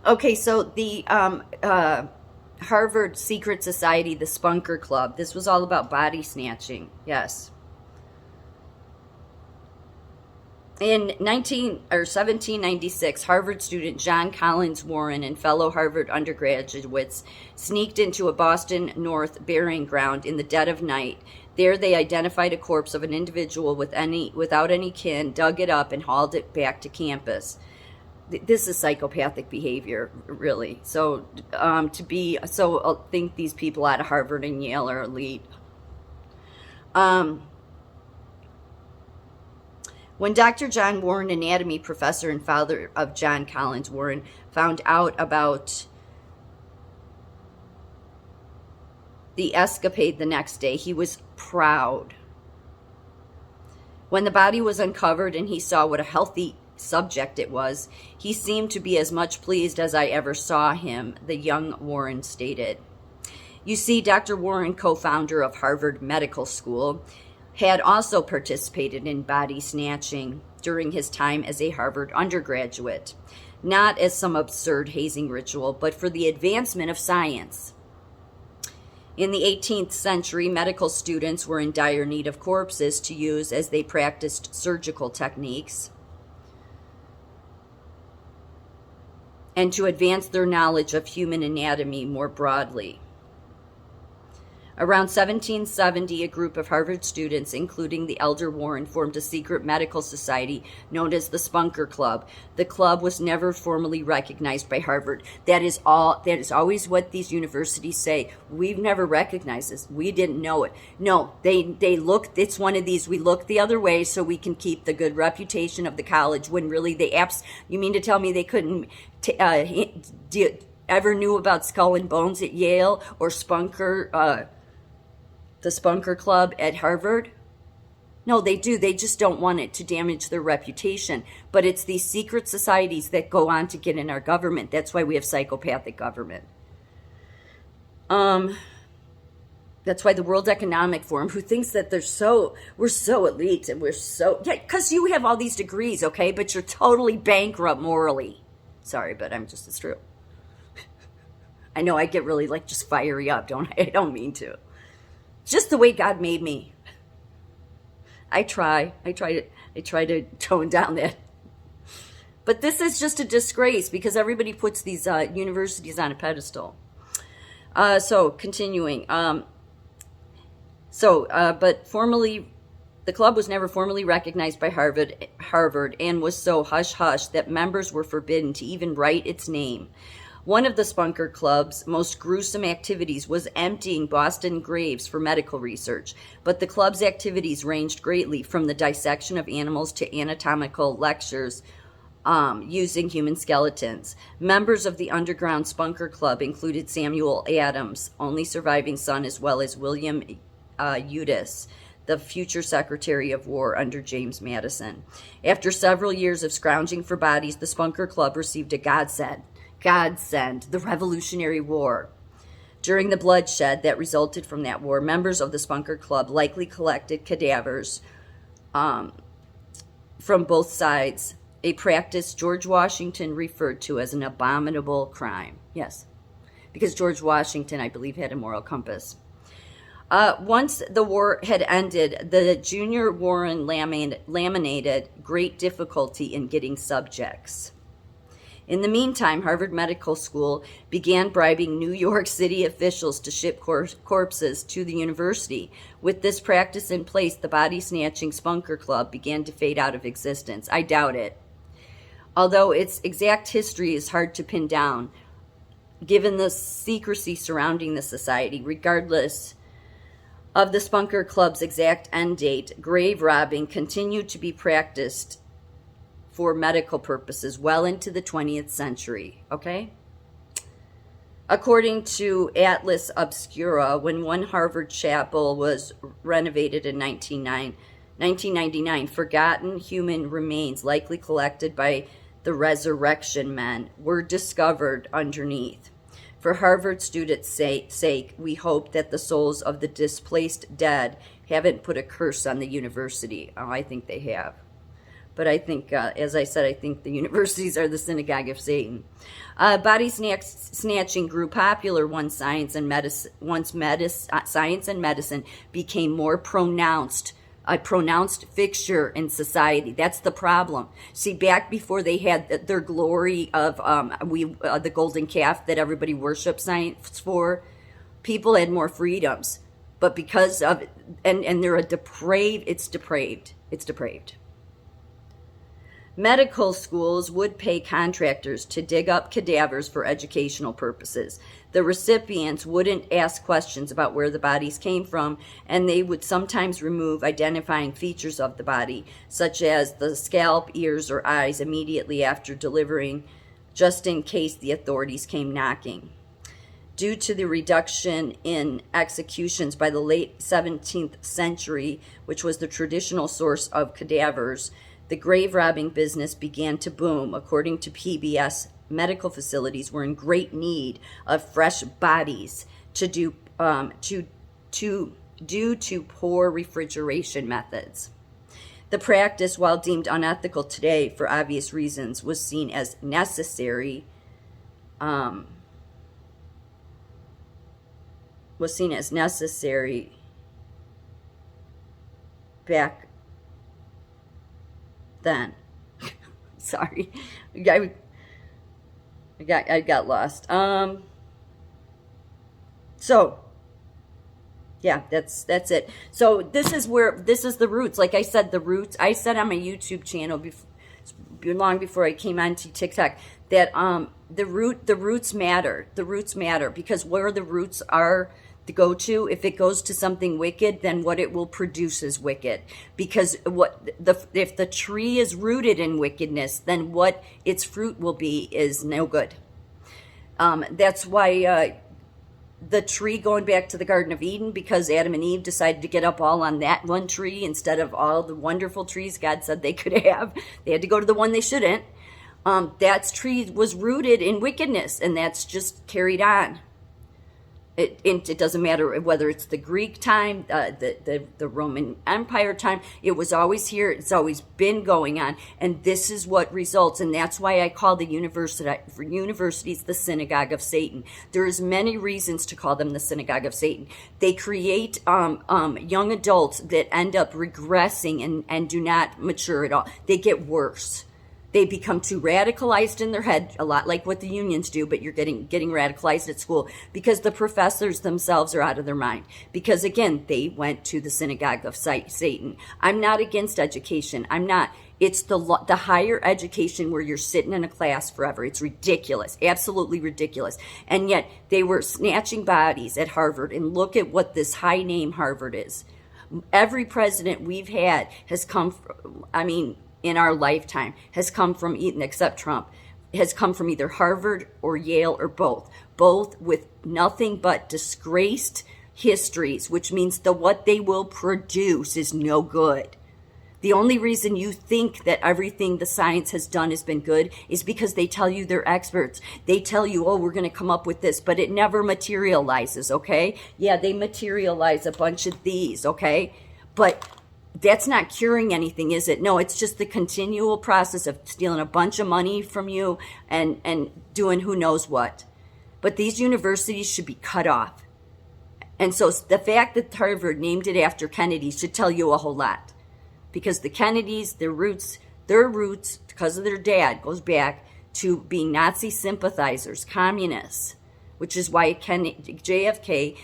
Okay, so the Harvard secret society, the Spunker Club, this was all about body snatching. Yes. In 1796, Harvard student John Collins Warren and fellow Harvard undergraduates sneaked into a Boston North burying ground in the dead of night. There they identified a corpse of an individual without any kin, dug it up, and hauled it back to campus. This is psychopathic behavior, really. So think these people out of Harvard and Yale are elite. When Dr. John Warren, anatomy professor and father of John Collins Warren, found out about the escapade the next day, he was proud. When the body was uncovered and he saw what a healthy subject it was, he seemed to be as much pleased as I ever saw him, the young Warren stated. You see, Dr. Warren, co-founder of Harvard Medical School, had also participated in body snatching during his time as a Harvard undergraduate, not as some absurd hazing ritual, but for the advancement of science. In the 18th century, medical students were in dire need of corpses to use as they practiced surgical techniques and to advance their knowledge of human anatomy more broadly. Around 1770, a group of Harvard students, including the elder Warren, formed a secret medical society known as the Spunker Club. The club was never formally recognized by Harvard. That is always what these universities say. We've never recognized this. We didn't know it. No, they look, it's one of these, we look the other way so we can keep the good reputation of the college, when really you mean to tell me they couldn't ever knew about Skull and Bones at Yale or the Spunker Club at Harvard? No, they do. They just don't want it to damage their reputation. But it's these secret societies that go on to get in our government. That's why we have psychopathic government. That's why the World Economic Forum, who thinks that we're so elite and because you have all these degrees, okay, but you're totally bankrupt morally. Sorry, but it's true. I know I get really just fiery up, don't I? I don't mean to. Just the way God made me. I try to tone down that. But this is just a disgrace because everybody puts these universities on a pedestal. So continuing. But formally, the club was never formally recognized by Harvard and was so hush-hush that members were forbidden to even write its name. One of the Spunker Club's most gruesome activities was emptying Boston graves for medical research, but the club's activities ranged greatly from the dissection of animals to anatomical lectures using human skeletons. Members of the underground Spunker Club included Samuel Adams, only surviving son, as well as William Eudes, the future Secretary of War under James Madison. After several years of scrounging for bodies, the Spunker Club received a godsend, the Revolutionary War. During the bloodshed that resulted from that war, members of the Spunker Club likely collected cadavers from both sides, a practice George Washington referred to as an abominable crime. Yes, because George Washington, I believe, had a moral compass. Once the war had ended, the junior Warren laminated great difficulty in getting subjects. In the meantime, Harvard Medical School began bribing New York City officials to ship corpses to the university. With this practice in place, the body-snatching Spunker Club began to fade out of existence. I doubt it. Although its exact history is hard to pin down, given the secrecy surrounding the society. Regardless of the Spunker Club's exact end date, grave robbing continued to be practiced for medical purposes well into the 20th century, okay? According to Atlas Obscura, when one Harvard chapel was renovated in 1999, forgotten human remains, likely collected by the Resurrection Men, were discovered underneath. For Harvard students' sake, we hope that the souls of the displaced dead haven't put a curse on the university. Oh, I think they have. But I think, as I said, I think the universities are the synagogue of Satan. Body snatching grew popular once science and medicine became more pronounced, a pronounced fixture in society. That's the problem. See, back before they had their glory of the golden calf that everybody worships science for, people had more freedoms. But because of and they're it's depraved. Medical schools would pay contractors to dig up cadavers for educational purposes. The recipients wouldn't ask questions about where the bodies came from, and they would sometimes remove identifying features of the body, such as the scalp, ears, or eyes, immediately after delivering, just in case the authorities came knocking. Due to the reduction in executions by the late 17th century, which was the traditional source of cadavers, the grave robbing business began to boom. According to PBS, medical facilities were in great need of fresh bodies due to poor refrigeration methods. The practice, while deemed unethical today for obvious reasons, was seen as necessary. Back then. Sorry, I got lost. So yeah, that's it. So this is the roots. Like I said, the roots. I said on my YouTube channel long before I came onto TikTok that the roots matter. The roots matter because where the roots are to go to, if it goes to something wicked, then what it will produce is wicked. Because if the tree is rooted in wickedness, then what its fruit will be is no good. That's why the tree, going back to the Garden of Eden, because Adam and Eve decided to get up all on that one tree instead of all the wonderful trees God said they could have. They had to go to the one they shouldn't. That tree was rooted in wickedness, and that's just carried on. It doesn't matter whether it's the Greek time, the Roman Empire time. It was always here. It's always been going on, and this is what results. And that's why I call the universities the synagogue of Satan. There's many reasons to call them the synagogue of Satan. They create young adults that end up regressing and do not mature at all. They get worse. They become too radicalized in their head, a lot like what the unions do, but you're getting radicalized at school because the professors themselves are out of their mind. Because again, they went to the synagogue of Satan. I'm not against education. I'm not. It's the higher education where you're sitting in a class forever. It's ridiculous, absolutely ridiculous. And yet they were snatching bodies at Harvard, and look at what this high name Harvard is. Every president we've had has come from, in our lifetime, has come from, except Trump, has come from either Harvard or Yale or both with nothing but disgraced histories, which means what they will produce is no good. The only reason you think that everything the science has done has been good is because they tell you they're experts. They tell you, oh, we're going to come up with this, but it never materializes, okay? Yeah, they materialize a bunch of these, okay? But that's not curing anything, is it? No, it's just the continual process of stealing a bunch of money from you and doing who knows what. But these universities should be cut off. And so the fact that Harvard named it after Kennedy should tell you a whole lot. Because the Kennedys, their roots, because of their dad, goes back to being Nazi sympathizers, communists, which is why JFK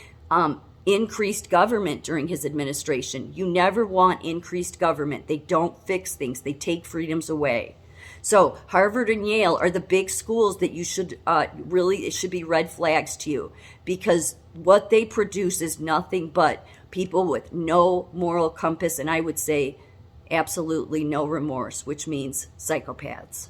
increased government during his administration. You never want increased government. They don't fix things. They take freedoms away. So Harvard and Yale are the big schools that you should it should be red flags to you, because what they produce is nothing but people with no moral compass, and I would say absolutely no remorse, which means psychopaths.